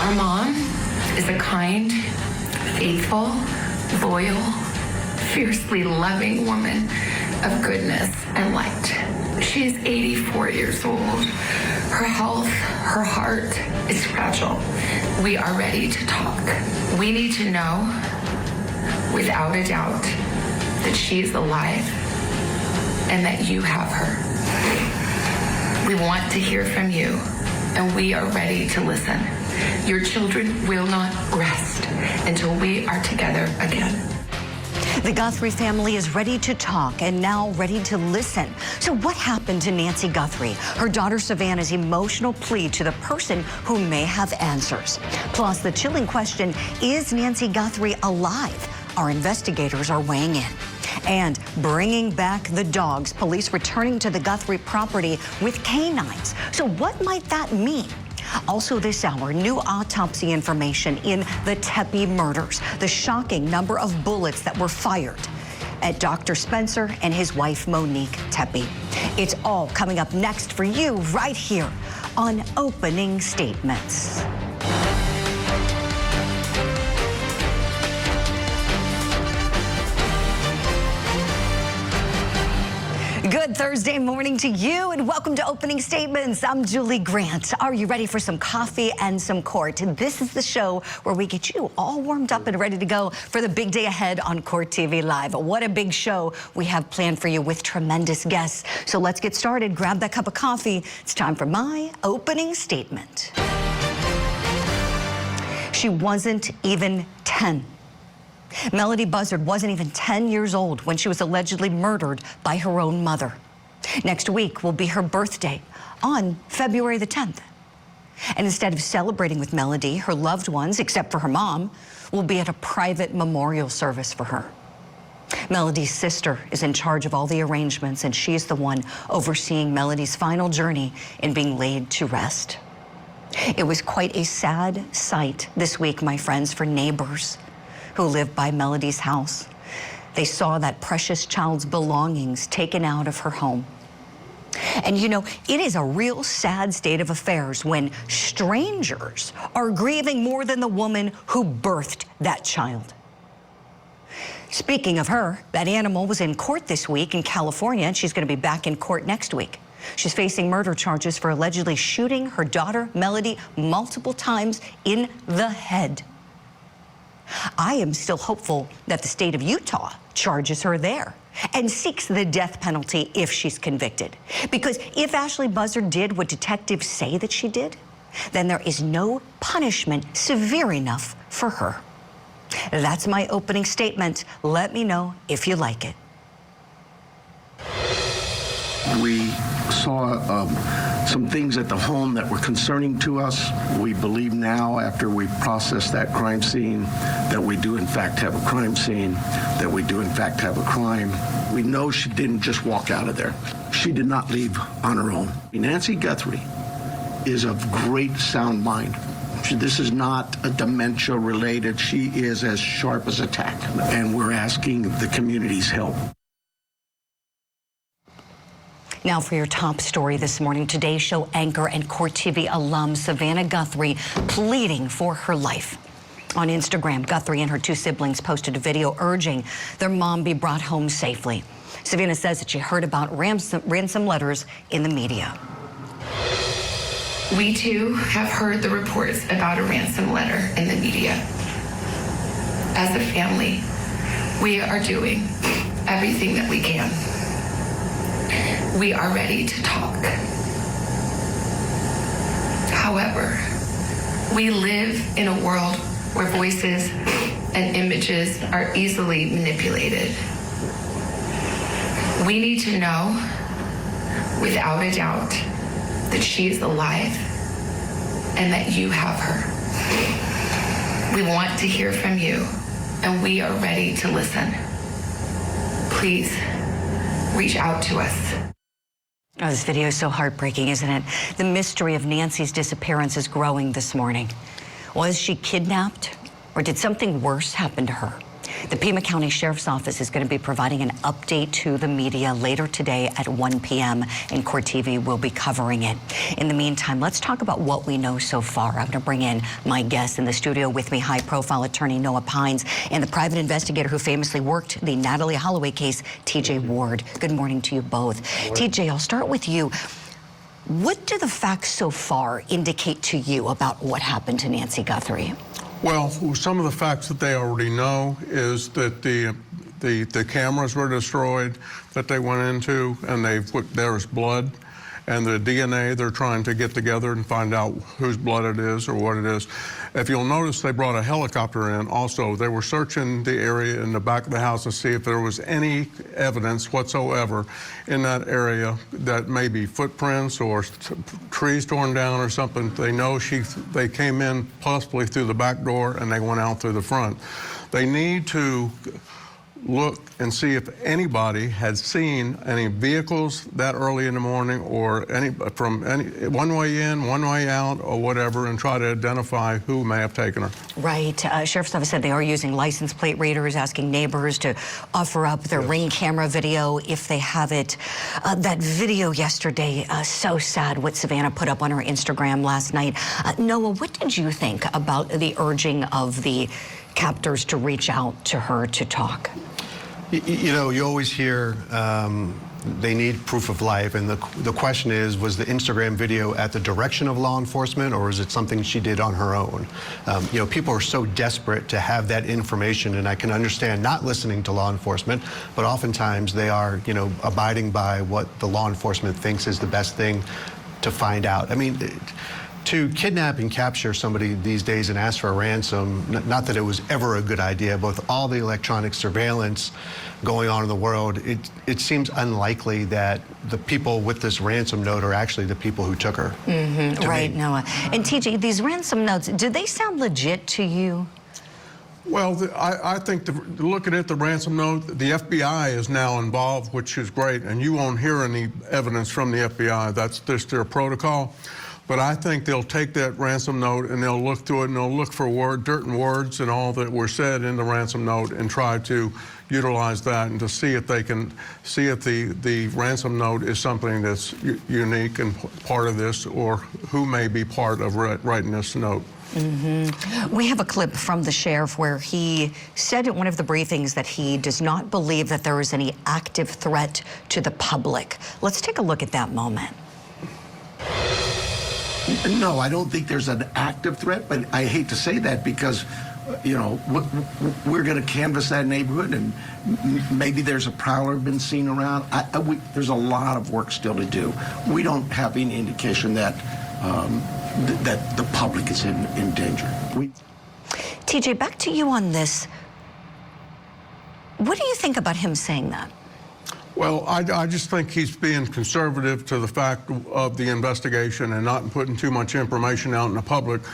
Our mom is a kind, faithful, loyal, fiercely loving woman of goodness and light. She is 84 years old. Her health, her heart is fragile. We are ready to talk. We need to know, without a doubt, that she is alive and that you have her. We want to hear from you, and we are ready to listen. Your children will not rest until we are together again. The Guthrie family is ready to talk and now ready to listen. So what happened to Nancy Guthrie? Her daughter Savannah's emotional plea to the person who may have answers. Plus, the chilling question, is Nancy Guthrie alive? Our investigators are weighing in. And bringing back the dogs, police returning to the Guthrie property with canines. So what might that mean? Also this hour, new autopsy information in the Tepee murders, the shocking number of bullets that were fired at Dr. Spencer and his wife, Monique Tepee. It's all coming up next for you right here on Opening Statements. Good Thursday morning to you, and welcome to Opening Statements. I'm Julie Grant. Are you ready for some coffee and some court? This is the show where we get you all warmed up and ready to go for the big day ahead on Court TV Live. What a big show we have planned for you with tremendous guests. So let's get started. Grab that cup of coffee. It's time for my opening statement. She wasn't even 10. Melody Buzzard wasn't even 10 years old when she was allegedly murdered by her own mother. Next week will be her birthday on February the 10th. And instead of celebrating with Melody, her loved ones, except for her mom, will be at a private memorial service for her. Melody's sister is in charge of all the arrangements, and she's the one overseeing Melody's final journey in being laid to rest. It was quite a sad sight this week, my friends, for neighbors who lived by Melody's house. They saw that precious child's belongings taken out of her home. And you know, it is a real sad state of affairs when strangers are grieving more than the woman who birthed that child. Speaking of her, that animal was in court this week in California, and she's going to be back in court next week. She's facing murder charges for allegedly shooting her daughter, Melody, multiple times in the head. I am still hopeful that the state of Utah charges her there and seeks the death penalty if she's convicted. Because if Ashley Buzzard did what detectives say that she did, then there is no punishment severe enough for her. That's my opening statement. Let me know if you like it. We saw some things at the home that were concerning to us. We believe now, after we processed that crime scene, that we do in fact have a crime scene, that we do in fact have a crime. We know she didn't just walk out of there. She did not leave on her own. Nancy Guthrie is of great sound mind. This is not a dementia related. She is as sharp as a tack, and we're asking the community's help. Now for your top story this morning, Today Show anchor and Court TV alum Savannah Guthrie pleading for her life. On Instagram, Guthrie and her two siblings posted a video urging their mom be brought home safely. Savannah says that she heard about ransom letters in the media. We too have heard the reports about a ransom letter in the media. As a family, we are doing everything that we can. We are ready to talk. However, we live in a world where voices and images are easily manipulated. We need to know, without a doubt, that she is alive and that you have her. We want to hear from you, and we are ready to listen. Please reach out to us. Oh, this video is so heartbreaking, isn't it? The mystery of Nancy's disappearance is growing this morning. Was she kidnapped, or did something worse happen to her? The Pima County Sheriff's Office is going to be providing an update to the media later today at 1 p.m. and Court TV will be covering it. In the meantime, let's talk about what we know so far. I'm going to bring in my guest in the studio with me, high-profile attorney Noah Pines, and the private investigator who famously worked the Natalie Holloway case, TJ Ward. Good morning to you both. TJ, I'll start with you. What do the facts so far indicate to you about what happened to Nancy Guthrie? Well, some of the facts that they already know is that the cameras were destroyed that they went into, and there was blood, and the DNA they're trying to get together and find out whose blood it is or what it is. If you'll notice, they brought a helicopter in also. They were searching the area in the back of the house to see if there was any evidence whatsoever in that area that may be footprints or trees torn down or something. They know they came in possibly through the back door and they went out through the front. They need to look and see if anybody had seen any vehicles that early in the morning or one way in, one way out or whatever, and try to identify who may have taken her. Right. Sheriff's Office said they are using license plate readers, asking neighbors to offer up their Ring camera video if they have it. That video yesterday, so sad what Savannah put up on her Instagram last night. Noah, what did you think about the urging of the captors to reach out to her to talk? You know, you always hear they need proof of life, and the question is, was the Instagram video at the direction of law enforcement, or is it something she did on her own? You know, people are so desperate to have that information, and I can understand not listening to law enforcement, but oftentimes they are, you know, abiding by what the law enforcement thinks is the best thing to find out. I mean, to kidnap and capture somebody these days and ask for a ransom, not that it was ever a good idea, but with all the electronic surveillance going on in the world, it seems unlikely that the people with this ransom note are actually the people who took her. Right, Noah. And TJ, these ransom notes, do they sound legit to you? Well, I think looking at the ransom note, the FBI is now involved, which is great, and you won't hear any evidence from the FBI. That's just their protocol. But I think they'll take that ransom note and they'll look through it and they'll look for certain words and all that were said in the ransom note and try to utilize that and to see if they can see if the ransom note is something that's unique and part of this, or who may be part of writing this note. We have a clip from the sheriff where he said at one of the briefings that he does not believe that there is any active threat to the public. Let's take a look at that moment. No, I don't think there's an active threat, but I hate to say that because, you know, we're going to canvass that neighborhood, and maybe there's a prowler been seen around. There's a lot of work still to do. We don't have any indication that that the public is in danger. TJ, back to you on this. What do you think about him saying that? Well, I just think he's being conservative to the fact of the investigation and not putting too much information out in the public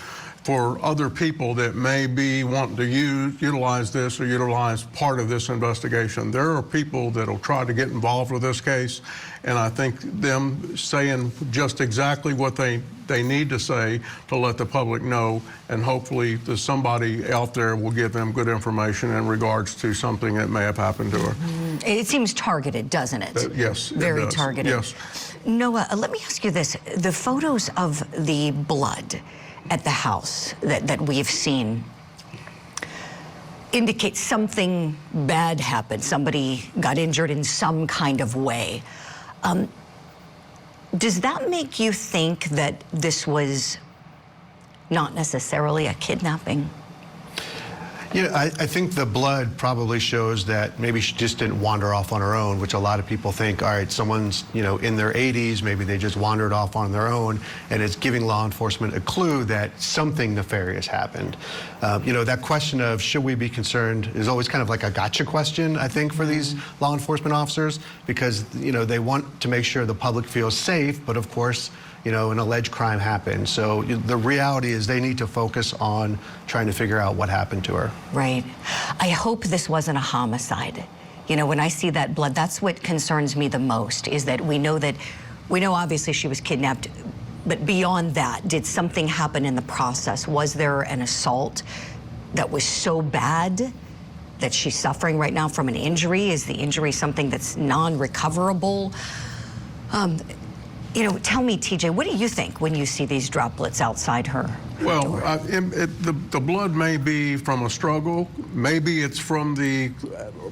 for other people that may be wanting to utilize this or utilize part of this investigation. There are people that will try to get involved with this case, and I think them saying just exactly what they need to say to let the public know, and hopefully that somebody out there will give them good information in regards to something that may have happened to her. It seems targeted, doesn't it? Yes, very it does. Targeted. Yes. Noah, let me ask you this. The photos of the blood at the house that we've seen indicate something bad happened. Somebody got injured in some kind of way. Does that make you think that this was not necessarily a kidnapping? Yeah, I think the blood probably shows that maybe she just didn't wander off on her own, which a lot of people think, all right, someone's, you know, in their 80s, maybe they just wandered off on their own, and it's giving law enforcement a clue that something nefarious happened. You know, that question of should we be concerned is always kind of like a gotcha question, I think, for these law enforcement officers, because, you know, they want to make sure the public feels safe, but of course, you know, an alleged crime happened. So the reality is they need to focus on trying to figure out what happened to her. Right. I hope this wasn't a homicide. You know, when I see that blood, that's what concerns me the most, is that we know obviously she was kidnapped, but beyond that, did something happen in the process? Was there an assault that was so bad that she's suffering right now from an injury? Is the injury something that's non-recoverable? You know, tell me, TJ, what do you think when you see these droplets outside her? Well, the blood may be from a struggle. Maybe it's from the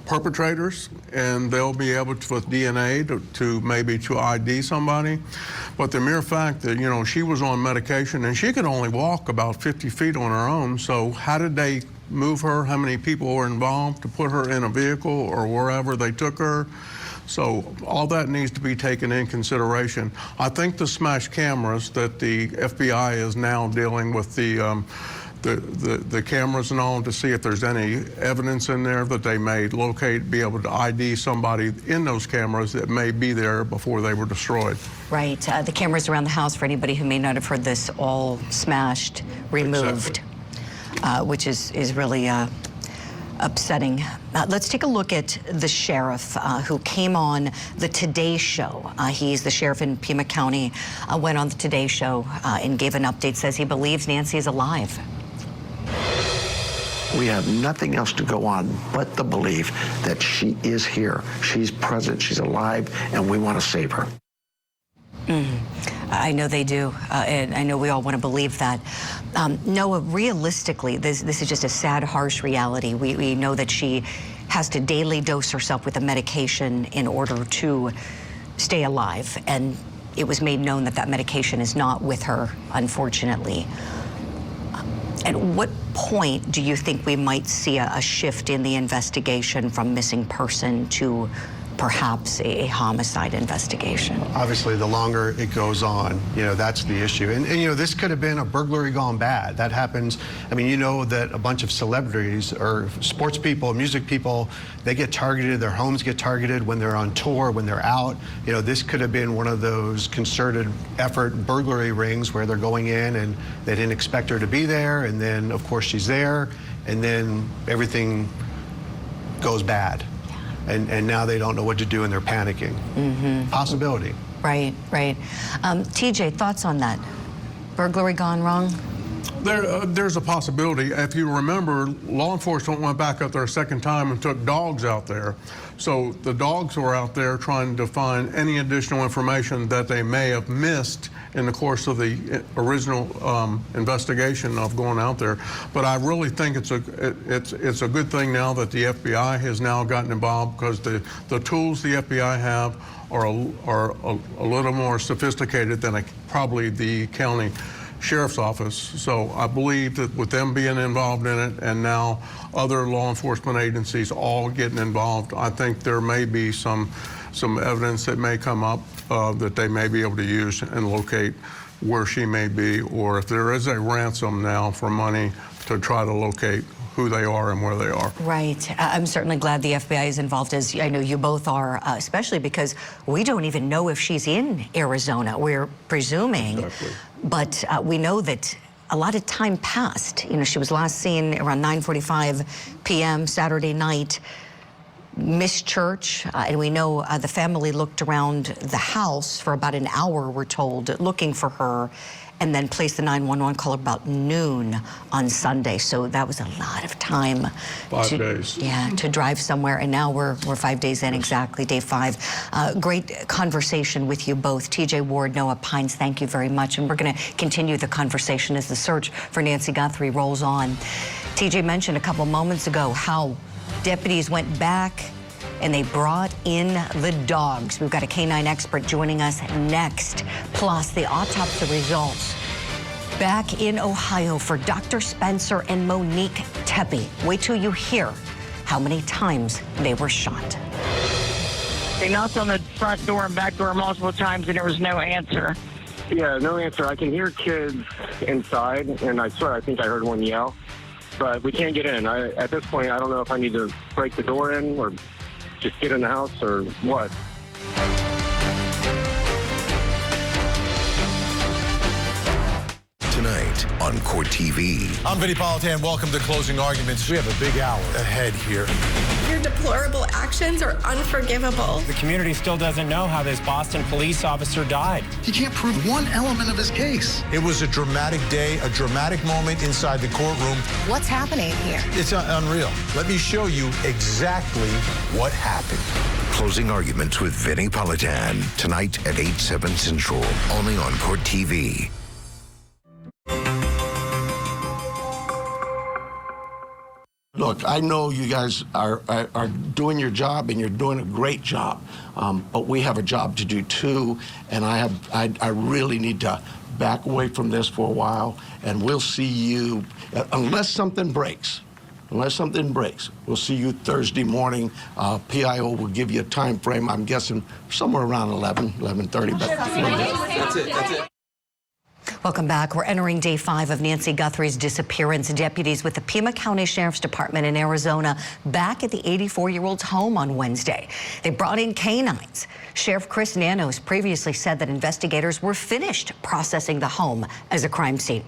perpetrators, and they'll be able to, with DNA, to ID somebody. But the mere fact that, you know, she was on medication and she could only walk about 50 feet on her own. So how did they move her? How many people were involved to put her in a vehicle or wherever they took her? So all that needs to be taken in consideration. I think the smashed cameras that the FBI is now dealing with the cameras and all to see if there's any evidence in there that they may locate, be able to ID somebody in those cameras that may be there before they were destroyed. Right. The cameras around the house, for anybody who may not have heard this, all smashed, removed, exactly. Which is really upsetting. Let's take a look at the sheriff who came on the Today Show. He's the sheriff in Pima County, went on the Today Show and gave an update, says he believes Nancy is alive. We have nothing else to go on but the belief that she is here. She's present, she's alive, and we want to save her. I know they do, and I know we all want to believe that. Noah, realistically, this is just a sad, harsh reality. We know that she has to daily dose herself with a medication in order to stay alive, and it was made known that that medication is not with her, unfortunately. At what point do you think we might see a shift in the investigation from missing person to perhaps a homicide investigation? Obviously, the longer it goes on, you know, that's the issue. And you know, this could have been a burglary gone bad. That happens. I mean, you know that a bunch of celebrities or sports people, music people, they get targeted, their homes get targeted when they're on tour, when they're out. You know, this could have been one of those concerted effort burglary rings where they're going in and they didn't expect her to be there, and then, of course, she's there, and then everything goes bad. And now they don't know what to do and they're panicking. Possibility. Right, right. TJ, thoughts on that? Burglary gone wrong? There's a possibility. If you remember, law enforcement went back up there a second time and took dogs out there. So the dogs were out there trying to find any additional information that they may have missed in the course of the original investigation of going out there. But I really think it's a good thing now that the FBI has now gotten involved, because the tools the FBI have are a little more sophisticated than probably the county sheriff's office. So I believe that with them being involved in it and now other law enforcement agencies all getting involved, I think there may be some evidence that may come up that they may be able to use and locate where she may be, or if there is a ransom now for money to try to locate who they are and where they are. Right. I'm certainly glad the FBI is involved, as I know you both are, especially because we don't even know if she's in Arizona. We're presuming, exactly. But we know that a lot of time passed. You know, she was last seen around 9:45 p.m. Saturday night, missed church, and we know the family looked around the house for about an hour, we're told, looking for her, and then placed the 911 call about noon on Sunday. So that was a lot of time. 5 days. Yeah, to drive somewhere. And now we're 5 days in, exactly, day 5. Great conversation with you both. TJ Ward, Noah Pines, thank you very much. And we're going to continue the conversation as the search for Nancy Guthrie rolls on. TJ mentioned a couple moments ago how deputies went back and they brought in the dogs. We've got a canine expert joining us next, plus the autopsy results back in Ohio for Dr. Spencer and Monique Tepee. Wait till you hear how many times they were shot. They knocked on the front door and back door multiple times, and there was no answer. Yeah, no answer. I can hear kids inside, and I swear I think I heard one yell, but we can't get in. At this point, I don't know if I need to break the door in or just get in the house or what. To tonight on Court TV. I'm Vinny Politan. Welcome to Closing Arguments. We have a big hour ahead here. Your deplorable actions are unforgivable. The community still doesn't know how this Boston police officer died. He can't prove one element of his case. It was a dramatic day, a dramatic moment inside the courtroom. What's happening here? It's unreal. Let me show you exactly what happened. Closing Arguments with Vinny Politan. Tonight at 8/7 Central. Only on Court TV. Look, I know you guys are doing your job, and you're doing a great job. But we have a job to do too, and I really need to back away from this for a while, and we'll see you unless something breaks. Unless something breaks, we'll see you Thursday morning. PIO will give you a time frame. I'm guessing somewhere around 11:30. But That's it. Welcome back. We're entering day 5 of Nancy Guthrie's disappearance. Deputies with the Pima County Sheriff's Department in Arizona back at the 84-year-old's home on Wednesday. They brought in canines. Sheriff Chris Nanos previously said that investigators were finished processing the home as a crime scene.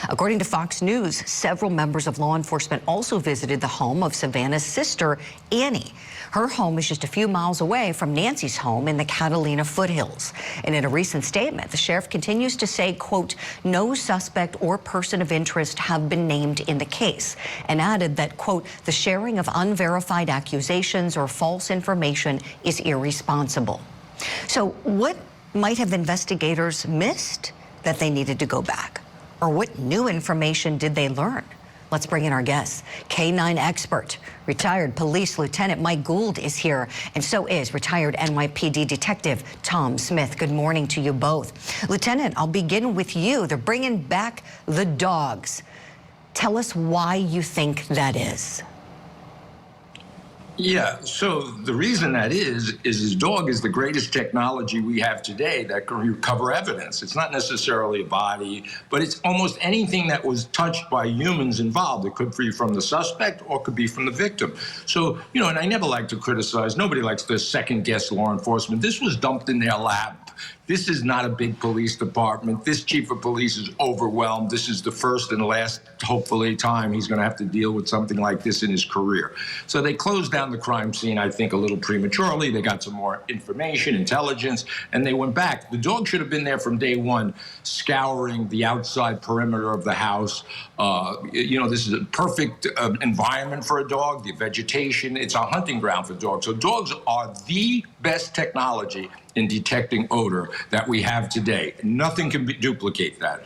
According to Fox News, several members of law enforcement also visited the home of Savannah's sister, Annie. Her home is just a few miles away from Nancy's home in the Catalina foothills. And in a recent statement, the sheriff continues to say, quote, no suspect or person of interest have been named in the case, and added that, quote, the sharing of unverified accusations or false information is irresponsible. So what might have investigators missed that they needed to go back? Or what new information did they learn? Let's bring in our guest. Canine expert, retired police lieutenant Mike Gould is here, and so is retired NYPD detective Tom Smith. Good morning to you both. Lieutenant, I'll begin with you. They're bringing back the dogs. Tell us why you think that is. Yeah, so the reason that is his dog is the greatest technology we have today that can recover evidence. It's not necessarily a body, but it's almost anything that was touched by humans involved. It could be from the suspect or could be from the victim. So, you know, and I never like to criticize, nobody likes to second guess law enforcement. This was dumped in their lap. This is not a big police department. This chief of police is overwhelmed. This is the first and last, hopefully, time he's going to have to deal with something like this in his career. So they closed down the crime scene, I think, a little prematurely. They got some more information, intelligence, and they went back. The dog should have been there from day one, scouring the outside perimeter of the house. You know, this is a perfect environment for a dog, the vegetation. It's a hunting ground for dogs. So dogs are the best technology in detecting odor that we have today. Nothing can duplicate that.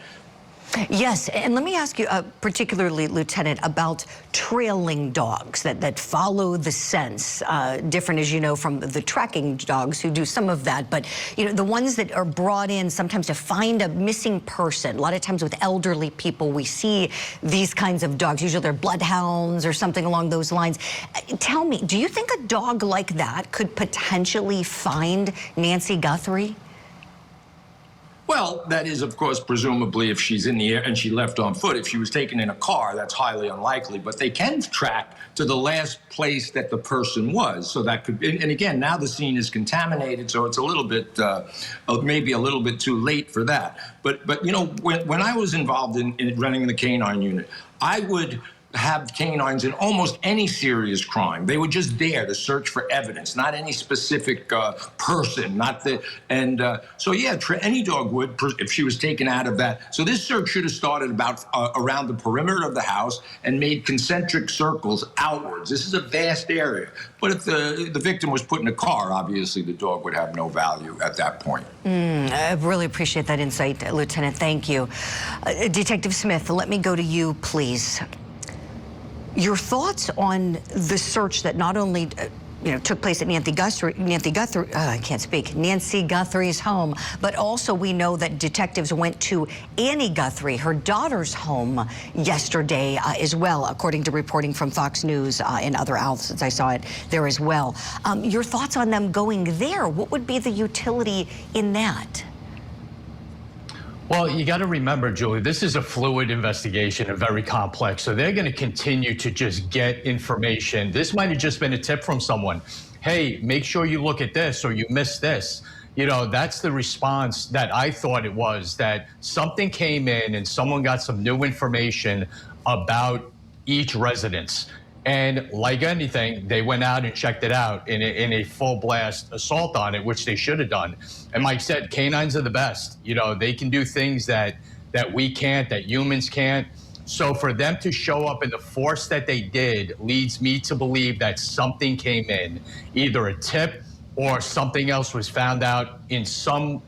Yes, and let me ask you particularly, Lieutenant, about trailing dogs that follow the scents, different, as you know, from the tracking dogs who do some of that, but, you know, the ones that are brought in sometimes to find a missing person. A lot of times with elderly people, we see these kinds of dogs. Usually they're bloodhounds or something along those lines. Tell me, do you think a dog like that could potentially find Nancy Guthrie? Well, that is, of course, presumably if she's in the air and she left on foot. If she was taken in a car, that's highly unlikely. But they can track to the last place that the person was. So that could be, and again, now the scene is contaminated, so it's a little bit, maybe a little bit too late for that. But you know, when I was involved in running the canine unit, I would have canines in almost any serious crime. They were just there to search for evidence, not any specific person, not the, and so yeah, any dog would, if she was taken out of that. So this search should have started about around the perimeter of the house and made concentric circles outwards. This is a vast area. But if the victim was put in a car, obviously the dog would have no value at that point. I really appreciate that insight, Lieutenant. Thank you. Detective Smith, let me go to you, please. Your thoughts on the search that not only took place at Nancy Guthrie's home, but also we know that detectives went to Annie Guthrie, her daughter's home, yesterday as well, according to reporting from Fox News and other outlets. I saw it there as well. Your thoughts on them going there? What would be the utility in that? Well, you got to remember, Julie, this is a fluid investigation and very complex. So they're going to continue to just get information. This might have just been a tip from someone. Hey, make sure you look at this or you missed this. you know, that's the response that I thought it was, that something came in and someone got some new information about each residence. And like anything, they went out and checked it out in a full blast assault on it, which they should have done. And Mike said, canines are the best. You know, they can do things that we can't, that humans can't. So for them to show up in the force that they did leads me to believe that something came in, either a tip or something else was found out in some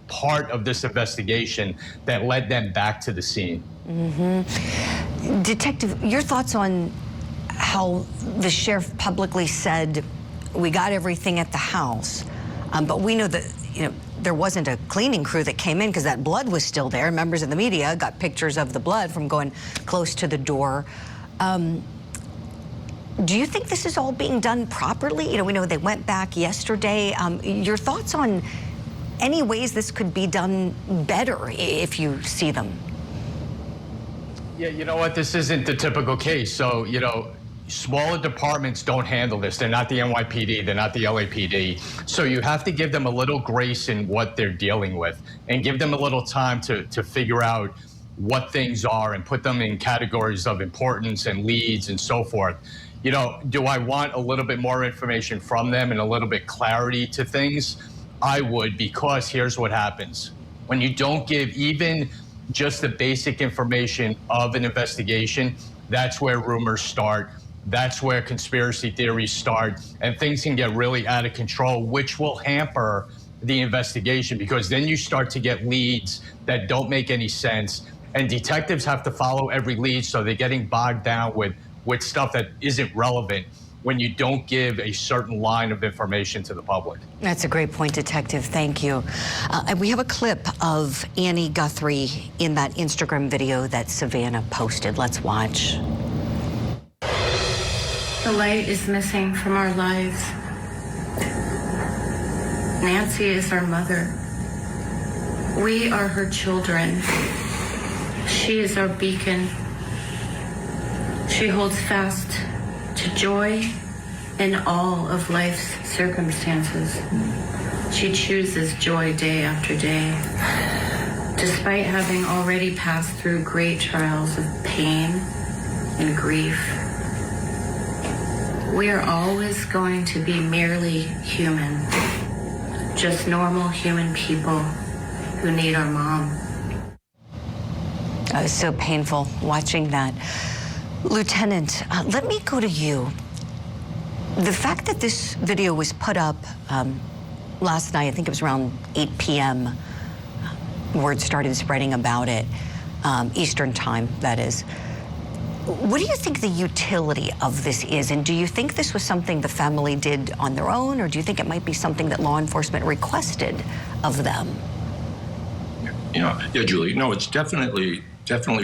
part of this investigation that led them back to the scene. Mm-hmm. Detective, your thoughts on how the sheriff publicly said, we got everything at the house, but we know that, you know, there wasn't a cleaning crew that came in because that blood was still there. Members of the media got pictures of the blood from going close to the door. Do you think this is all being done properly? You know, we know they went back yesterday. Your thoughts on any ways this could be done better if you see them? Yeah, you know what? This isn't the typical case. So, you know, smaller departments don't handle this. They're not the NYPD, they're not the LAPD. So you have to give them a little grace in what they're dealing with and give them a little time to figure out what things are and put them in categories of importance and leads and so forth. You know, do I want a little bit more information from them and a little bit clarity to things? I would, because here's what happens. When you don't give even just the basic information of an investigation, that's where rumors start. That's where conspiracy theories start, and things can get really out of control, which will hamper the investigation, because then you start to get leads that don't make any sense, and detectives have to follow every lead, so they're getting bogged down with stuff that isn't relevant when you don't give a certain line of information to the public. That's a great point, Detective. Thank you. And we have a clip of Annie Guthrie in that Instagram video that Savannah posted. Let's watch. The light is missing from our lives. Nancy is our mother. We are her children. She is our beacon. She holds fast to joy in all of life's circumstances. She chooses joy day after day. Despite having already passed through great trials of pain and grief, we are always going to be merely human, just normal human people who need our mom. It was so painful watching that. Lieutenant, let me go to you. The fact that this video was put up last night, I think it was around 8 p.m., word started spreading about it, Eastern time, that is. What do you think the utility of this is? And do you think this was something the family did on their own, or do you think it might be something that law enforcement requested of them? You know, yeah, Julie, no, it's definitely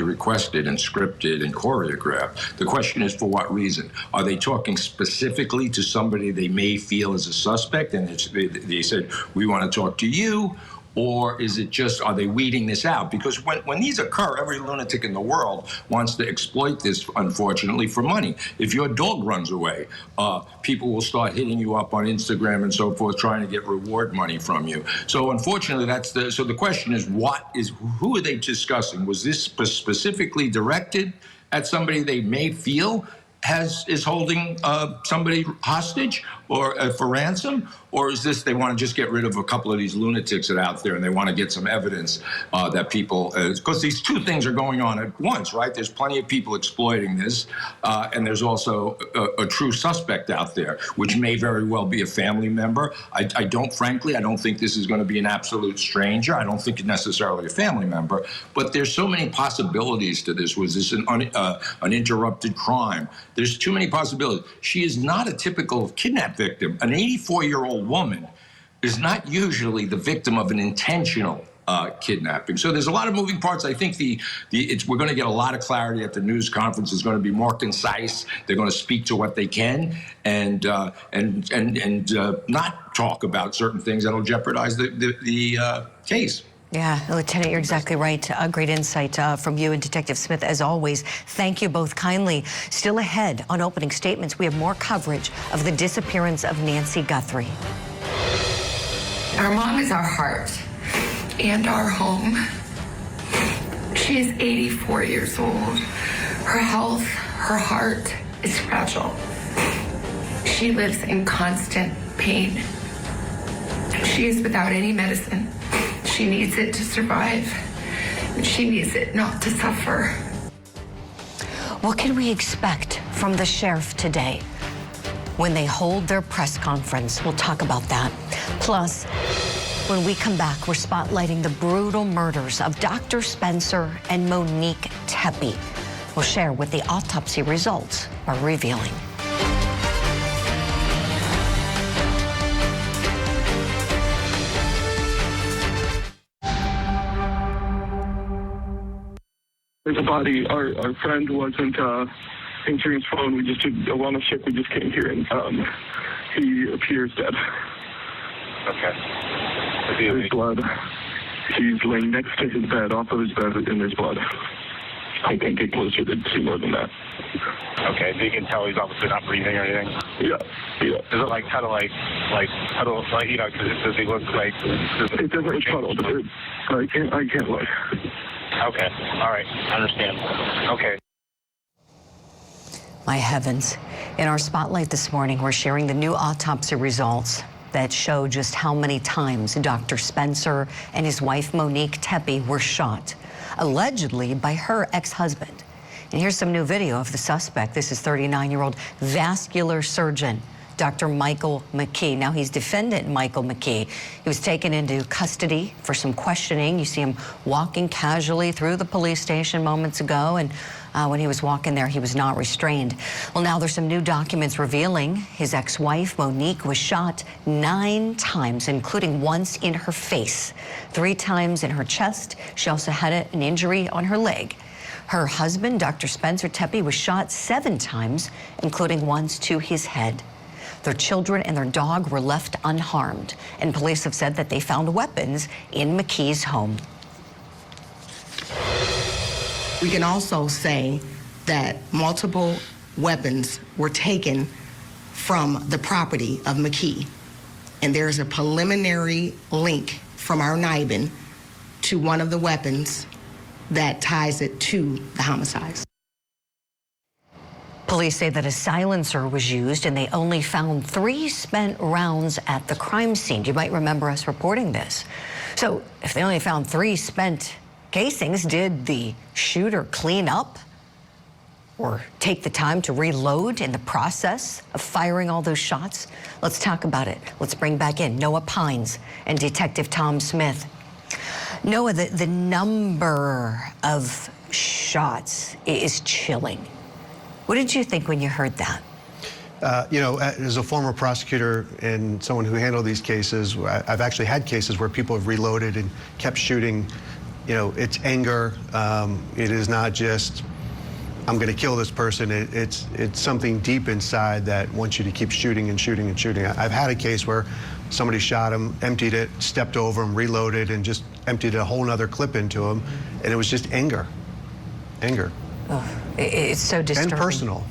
requested and scripted and choreographed. The question is, for what reason? Are they talking specifically to somebody they may feel is a suspect, and they said, we want to talk to you? Or is it just, are they weeding this out? Because when these occur, every lunatic in the world wants to exploit this, unfortunately, for money. If your dog runs away, people will start hitting you up on Instagram and so forth, trying to get reward money from you. So unfortunately, so the question is, who are they discussing? Was this specifically directed at somebody they may feel is holding somebody hostage or for ransom? Or is this they want to just get rid of a couple of these lunatics that are out there, and they want to get some evidence that people, because these two things are going on at once, right? There's plenty of people exploiting this, and there's also a true suspect out there, which may very well be a family member. I don't think this is going to be an absolute stranger. I don't think it's necessarily a family member, but there's so many possibilities to this. Was this an uninterrupted crime? There's too many possibilities. She is not a typical kidnap victim. An 84-year-old woman is not usually the victim of an intentional kidnapping. So there's a lot of moving parts. I think we're going to get a lot of clarity at the news conference. It's going to be more concise. They're going to speak to what they can and not talk about certain things that'll jeopardize the case. Yeah, Lieutenant, you're exactly right. Great insight from you and Detective Smith, as always. Thank you both kindly. Still ahead on opening statements, we have more coverage of the disappearance of Nancy Guthrie. Our mom is our heart and our home. She is 84 years old. Her health, her heart is fragile. She lives in constant pain. She is without any medicine. She needs it to survive. She needs it not to suffer. What can we expect from the sheriff today when they hold their press conference? We'll talk about that. Plus, when we come back, we're spotlighting the brutal murders of Dr. Spencer and Monique Tepee. We'll share what the autopsy results are revealing. There's a body. Our friend wasn't answering his phone. We just did a wellness check. We just came here, and he appears dead. Okay. There's blood. He's laying next to his bed, off of his bed, and there's blood. I can't get closer to see more than that. Okay, so you can tell he's obviously not breathing or anything? Yeah. Is it like kind of like huddle, like, you know, does he look like... It doesn't look huddled. I can't look. Okay, all right, I understand. Okay. My heavens. In our spotlight this morning, we're sharing the new autopsy results that show just how many times Dr. Spencer and his wife Monique Tepee were shot, allegedly by her ex-husband. And here's some new video of the suspect. This is 39-year-old vascular surgeon Dr. Michael McKee. Now, he's defendant Michael McKee. He was taken into custody for some questioning. You see him walking casually through the police station moments ago, and when he was walking there, he was not restrained. Well, now there's some new documents revealing his ex-wife, Monique, was shot 9 times, including once in her face, 3 times in her chest. She also had an injury on her leg. Her husband, Dr. Spencer Tepee, was shot 7 times, including once to his head. Their children and their dog were left unharmed, and police have said that they found weapons in McKee's home. We can also say that multiple weapons were taken from the property of McKee, and there is a preliminary link from our NIBIN to one of the weapons that ties it to the homicides. Police say that a silencer was used, and they only found 3 spent rounds at the crime scene. You might remember us reporting this. So if they only found 3 spent casings, did the shooter clean up or take the time to reload in the process of firing all those shots? Let's talk about it. Let's bring back in Noah Pines and Detective Tom Smith. Noah, the number of shots is chilling. What did you think when you heard that? You know, as a former prosecutor and someone who handled these cases, I've actually had cases where people have reloaded and kept shooting. You know, it's anger. It is not just, I'm going to kill this person. It's something deep inside that wants you to keep shooting and shooting and shooting. I've had a case where somebody shot him, emptied it, stepped over him, reloaded, and just emptied a whole nother clip into him, and it was just anger. Anger. Oh, it's so disturbing. And personal.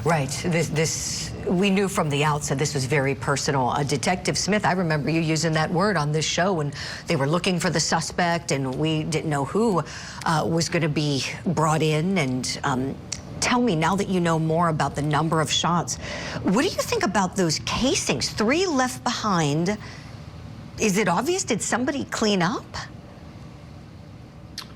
Right. This we knew from the outset this was very personal. Detective Smith, I remember you using that word on this show when they were looking for the suspect and we didn't know who was going to be brought in. And tell me, now that you know more about the number of shots, what do you think about those casings? 3 left behind. Is it obvious? Did somebody clean up?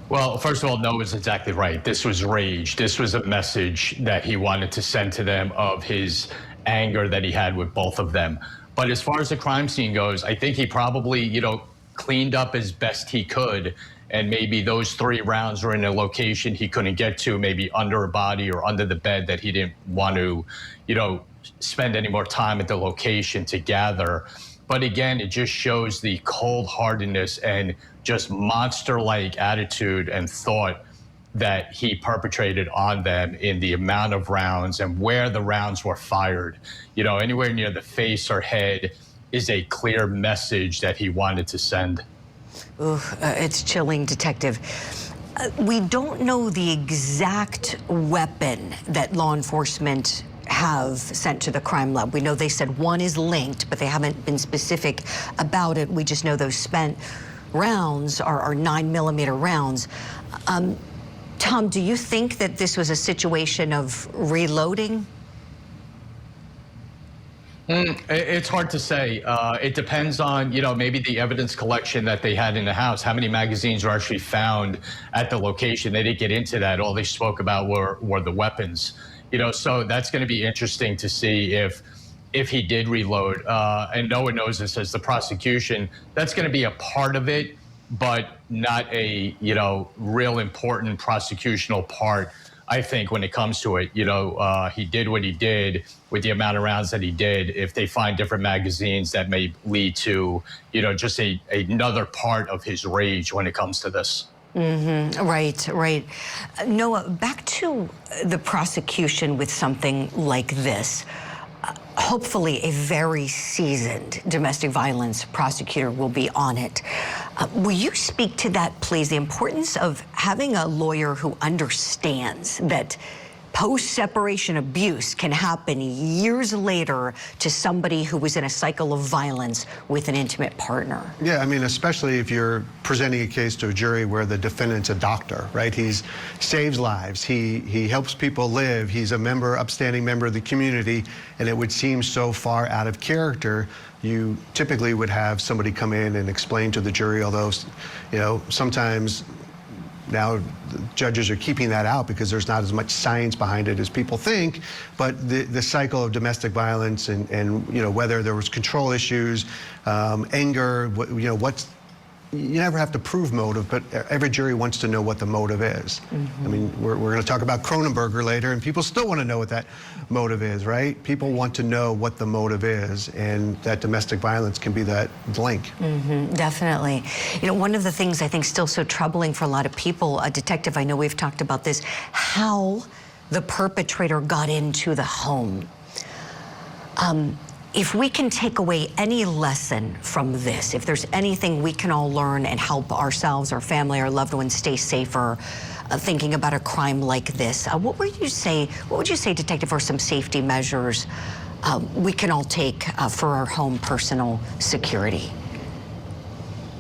Well, first of all, Noah's exactly right. This was rage. This was a message that he wanted to send to them of his anger that he had with both of them. But as far as the crime scene goes, I think he probably, you know, cleaned up as best he could. And maybe those 3 rounds were in a location he couldn't get to, maybe under a body or under the bed that he didn't want to, you know, spend any more time at the location to gather. But again, it just shows the cold-heartedness and just monster-like attitude and thought that he perpetrated on them in the amount of rounds and where the rounds were fired. You know, anywhere near the face or head is a clear message that he wanted to send. Ooh, it's chilling, Detective. We don't know the exact weapon that law enforcement have sent to the crime lab? We know they said one is linked, but they haven't been specific about it. We just know those spent rounds are 9mm rounds. Tom, do you think that this was a situation of reloading? It's hard to say. It depends on, maybe the evidence collection that they had in the house. How many magazines were actually found at the location? They didn't get into that. All they spoke about were the weapons. So that's going to be interesting to see if he did reload. And no one knows this as the prosecution. That's going to be a part of it, but not a, real important prosecutional part, I think, when it comes to it. He did what he did with the amount of rounds that he did. If they find different magazines, that may lead to, just another part of his rage when it comes to this. Right. Noah, back to the prosecution with something like this. Hopefully a very seasoned domestic violence prosecutor will be on it. Will you speak to that, please? The importance of having a lawyer who understands that post-separation abuse can happen years later to somebody who was in a cycle of violence with an intimate partner. Yeah, I mean, especially if you're presenting a case to a jury where the defendant's a doctor, right? He saves lives. He helps people live. He's a upstanding member of the community, and it would seem so far out of character. You typically would have somebody come in and explain to the jury, although, sometimes now the judges are keeping that out because there's not as much science behind it as people think. But the cycle of domestic violence and whether there was control issues, anger, you never have to prove motive, but every jury wants to know what the motive is. I mean, we're going to talk about Cronenberger later, and people still want to know what that motive is, right? People want to know what the motive is, and that domestic violence can be that link. Definitely. One of the things I think still so troubling for a lot of people, Detective, I know we've talked about this, how the perpetrator got into the home. If we can take away any lesson from this, if there's anything we can all learn and help ourselves, our family, our loved ones stay safer, thinking about a crime like this, what would you say, Detective, are some safety measures we can all take for our home personal security?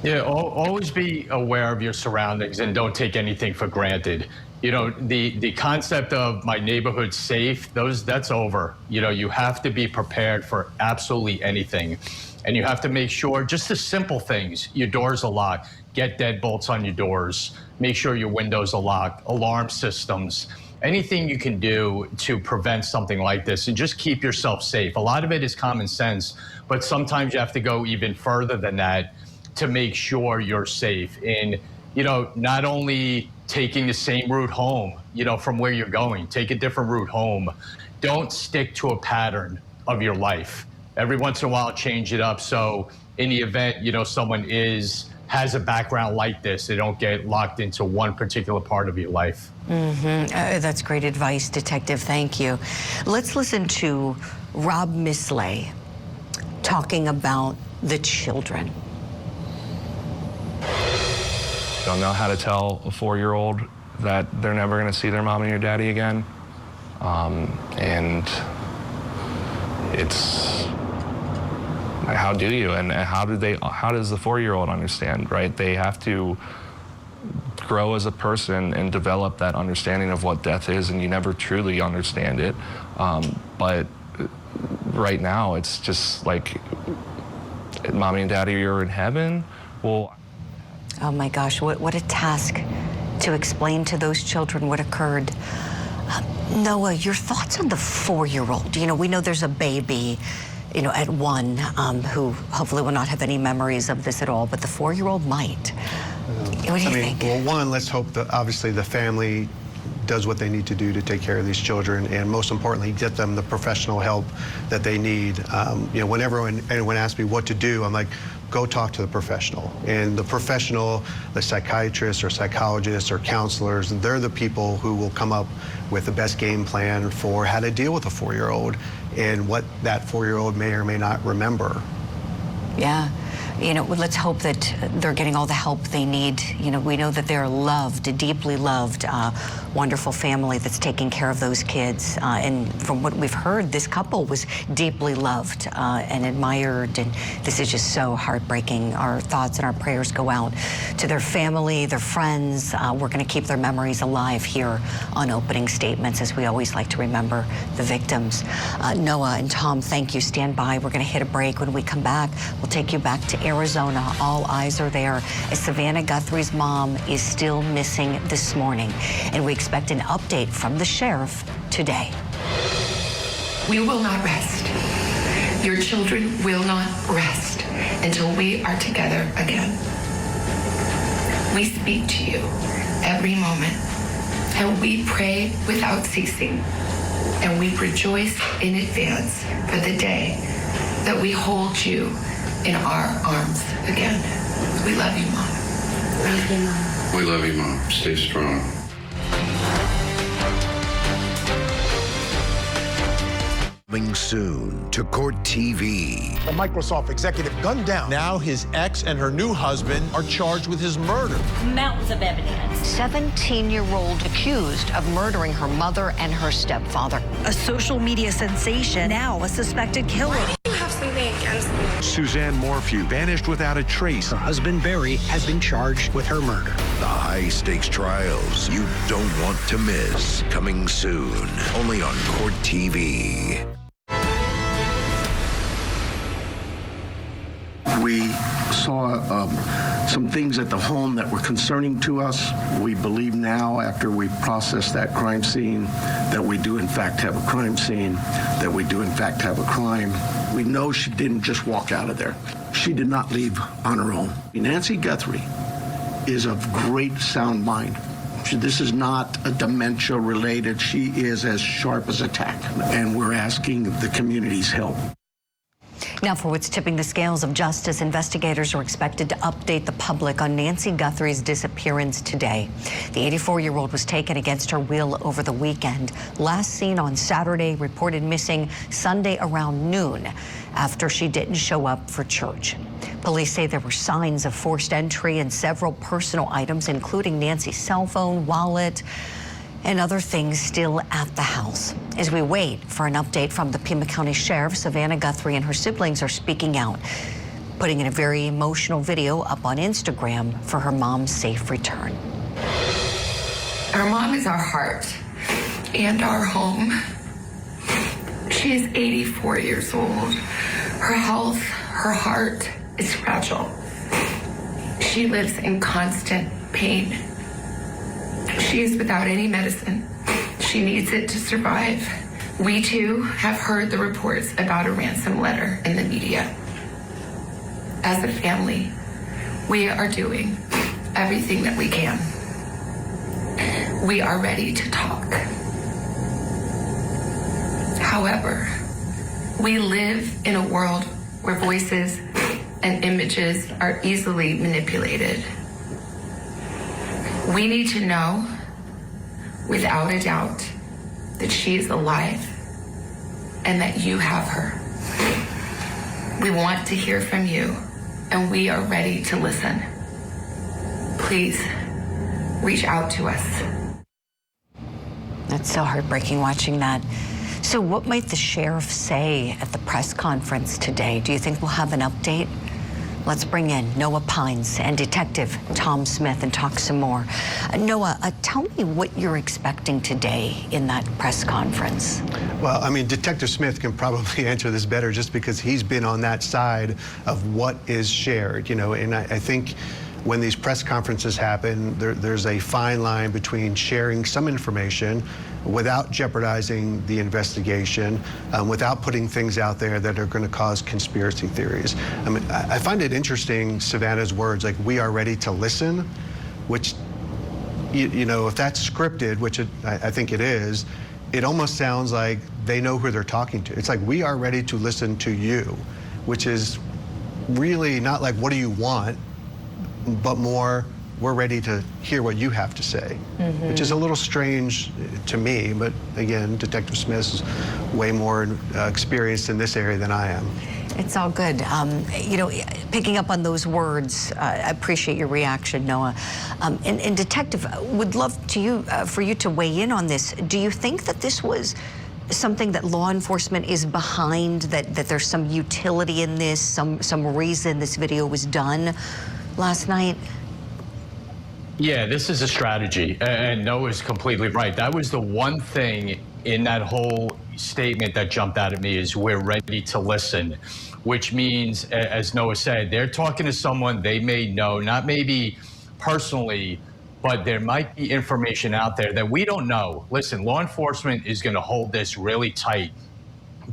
Yeah, always be aware of your surroundings and don't take anything for granted. The concept of my neighborhood safe, that's over. You have to be prepared for absolutely anything. And you have to make sure, just the simple things, your doors are locked, get deadbolts on your doors, make sure your windows are locked, alarm systems, anything you can do to prevent something like this and just keep yourself safe. A lot of it is common sense, but sometimes you have to go even further than that to make sure you're safe. And, not only taking the same route home, from where you're going, take a different route home. Don't stick to a pattern of your life. Every once in a while, change it up. So in the event, someone has a background like this, they don't get locked into one particular part of your life. That's great advice, Detective. Thank you. Let's listen to Rob Misley talking about the children. Don't know how to tell a 4-year-old that they're never going to see their mom and your daddy again. And it's, how do you? And how does the 4-year-old understand, right? They have to grow as a person and develop that understanding of what death is, and you never truly understand it. But right now, it's just like, mommy and daddy, you're in heaven? Well, oh my gosh, what a task to explain to those children what occurred. Noah, your thoughts on the 4-year-old? We know there's a baby, at 1 who hopefully will not have any memories of this at all, but the 4-year-old might. What do you think? Well, one, let's hope that obviously the family does what they need to do to take care of these children, and most importantly, get them the professional help that they need. Whenever anyone asks me what to do, I'm like, go talk to the professional. And the professional, the psychiatrists or psychologists or counselors, they're the people who will come up with the best game plan for how to deal with a 4-year-old and what that 4-year-old may or may not remember. Yeah. You know, let's hope that they're getting all the help they need. You know, we know that they're loved, deeply loved, wonderful family that's taking care of those kids. And from what we've heard, this couple was deeply loved and admired. And this is just so heartbreaking. Our thoughts and our prayers go out to their family, their friends. We're going to keep their memories alive here on Opening Statements, as we always like to remember the victims. Noah and Tom, thank you. Stand by. We're going to hit a break. When we come back, we'll take you back to Arizona. All eyes are there as Savannah Guthrie's mom is still missing this morning. And we expect an update from the sheriff today. We will not rest. Your children will not rest until we are together again. We speak to you every moment, and we pray without ceasing, and we rejoice in advance for the day that we hold you in our arms again. We love you, Mom. Love you, Mom. We love you, Mom. Stay strong. Coming soon to Court TV. The Microsoft executive gunned down. Now his ex and her new husband are charged with his murder. Mountains of evidence. 17-year-old accused of murdering her mother and her stepfather. A social media sensation, now a suspected killer. You have something against me. Suzanne Morphew vanished without a trace. Her husband, Barry, has been charged with her murder. The high-stakes trials you don't want to miss. Coming soon, only on Court TV. We saw some things at the home that were concerning to us. We believe now, after we processed that crime scene, that we do in fact have a crime scene, that we do in fact have a crime. We know she didn't just walk out of there. She did not leave on her own. Nancy Guthrie is of great sound mind. This is not a dementia related. She is as sharp as a tack, and we're asking the community's help. Now, for what's tipping the scales of justice, investigators are expected to update the public on Nancy Guthrie's disappearance today. The 84-year-old was taken against her will over the weekend. Last seen on Saturday, reported missing Sunday around noon after she didn't show up for church. Police say there were signs of forced entry and several personal items, including Nancy's cell phone, wallet, and other things still at the house. As we wait for an update from the Pima County Sheriff, Savannah Guthrie and her siblings are speaking out, putting in a very emotional video up on Instagram for her mom's safe return. Our mom is our heart and our home. She is 84 years old. Her health, her heart is fragile. She lives in constant pain. She is without any medicine. She needs it to survive. We too have heard the reports about a ransom letter in the media. As a family, we are doing everything that we can. We are ready to talk. However, we live in a world where voices and images are easily manipulated. We need to know, without a doubt, that she is alive and that you have her. We want to hear from you, and we are ready to listen. Please reach out to us. That's so heartbreaking watching that. So what might the sheriff say at the press conference today? Do you think we'll have an update? Let's bring in Noah Pines and Detective Tom Smith and talk some more. Noah, tell me what you're expecting today in that press conference. Well, I mean, Detective Smith can probably answer this better just because he's been on that side of what is shared, you know, and I think when these press conferences happen, there's a fine line between sharing some information without jeopardizing the investigation, without putting things out there that are going to cause conspiracy theories. I mean, I find it interesting, Savannah's words, like, we are ready to listen, which, you know, if that's scripted, which I think it is, it almost sounds like they know who they're talking to. It's like, we are ready to listen to you, which is really not like, what do you want, but more, we're ready to hear what you have to say, which is a little strange to me. But again, Detective Smith is way more experienced in this area than I am. It's all good. You know, picking up on those words, I appreciate your reaction, Noah. And Detective, would love for you to weigh in on this. Do you think that this was something that law enforcement is behind, that there's some utility in this, some reason this video was done last night? Yeah, this is a strategy, and Noah's completely right. That was the one thing in that whole statement that jumped out at me is we're ready to listen, which means, as Noah said, they're talking to someone they may know, not maybe personally, but there might be information out there that we don't know. Listen, law enforcement is going to hold this really tight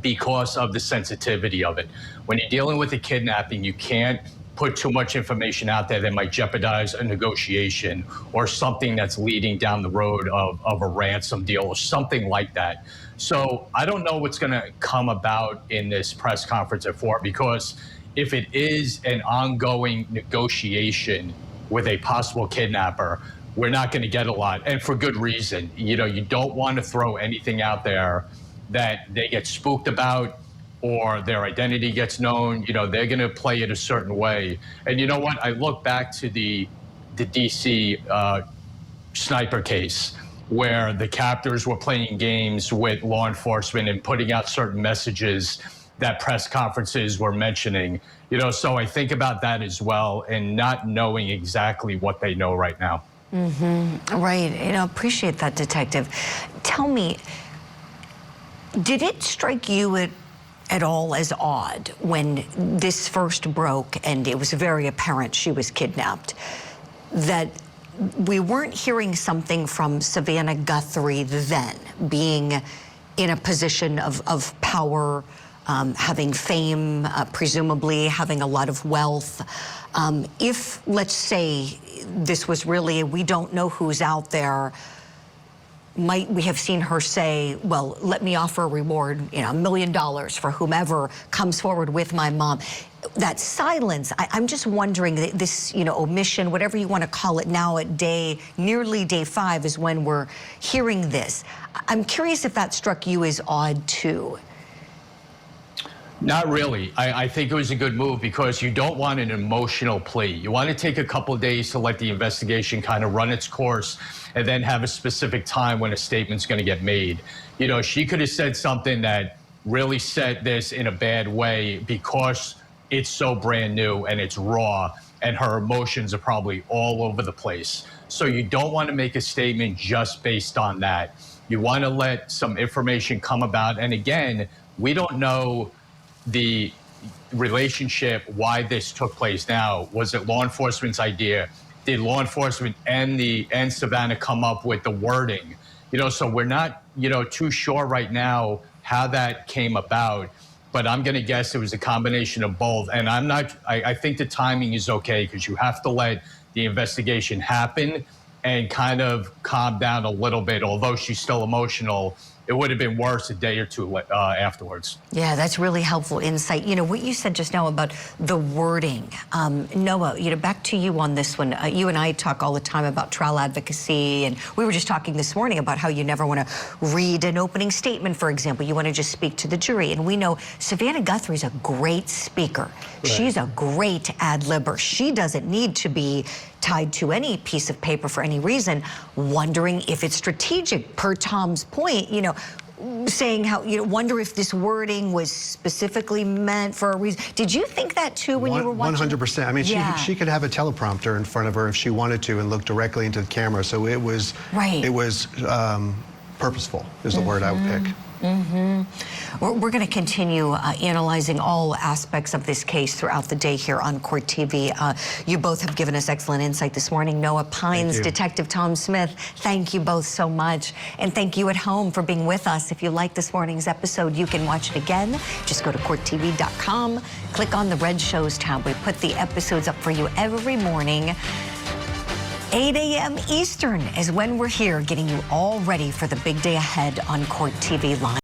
because of the sensitivity of it. When you're dealing with a kidnapping, you can't put too much information out there that might jeopardize a negotiation or something that's leading down the road of a ransom deal or something like that. So I don't know what's going to come about in this press conference at 4, because if it is an ongoing negotiation with a possible kidnapper, we're not going to get a lot, and for good reason. You know, you don't want to throw anything out there that they get spooked about or their identity gets known. You know, they're going to play it a certain way. And you know what? I look back to the DC sniper case where the captors were playing games with law enforcement and putting out certain messages that press conferences were mentioning. You know, so I think about that as well, and not knowing exactly what they know right now. Right. You know, appreciate that, Detective. Tell me, did it strike you at all as odd when this first broke and it was very apparent she was kidnapped, that we weren't hearing something from Savannah Guthrie then, being in a position of power, having fame, presumably having a lot of wealth? If, let's say, this was really, we don't know who's out there, might we have seen her say, well, let me offer a reward, you know, $1 million for whomever comes forward with my mom? That silence, I'm just wondering, this, you know, omission, whatever you want to call it now at nearly day 5 is when we're hearing this. I'm curious if that struck you as odd too. Not really. I think it was a good move because you don't want an emotional plea. You want to take a couple of days to let the investigation kind of run its course and then have a specific time when a statement's going to get made. You know, she could have said something that really said this in a bad way because it's so brand new and it's raw and her emotions are probably all over the place. So you don't want to make a statement just based on that. You want to let some information come about. And again, we don't know the relationship, why this took place now. Was it law enforcement's idea? Did law enforcement and Savannah come up with the wording? You know, so we're not, you know, too sure right now how that came about, but I'm going to guess it was a combination of both. And I think the timing is okay because you have to let the investigation happen and kind of calm down a little bit. Although she's still emotional, it would have been worse a day or two afterwards. Yeah, that's really helpful insight. You know, what you said just now about the wording. Noah, you know, back to you on this one. You and I talk all the time about trial advocacy, and we were just talking this morning about how you never want to read an opening statement, for example. You want to just speak to the jury. And we know Savannah Guthrie's a great speaker. Right. She's a great ad-libber. She doesn't need to be tied to any piece of paper for any reason, wondering if it's strategic, per Tom's point, you know, saying how, you know, wonder if this wording was specifically meant for a reason. Did you think that too when you were watching? 100%. I mean, yeah. she could have a teleprompter in front of her if she wanted to and look directly into the camera. So it was, right. It was purposeful is the word I would pick. We're going to continue analyzing all aspects of this case throughout the day here on Court TV. You both have given us excellent insight this morning. Noah Pines, Detective Tom Smith, thank you both so much. And thank you at home for being with us. If you like this morning's episode, you can watch it again. Just go to courttv.com, click on the Red Shows tab. We put the episodes up for you every morning. 8 a.m. Eastern is when we're here getting you all ready for the big day ahead on Court TV Live.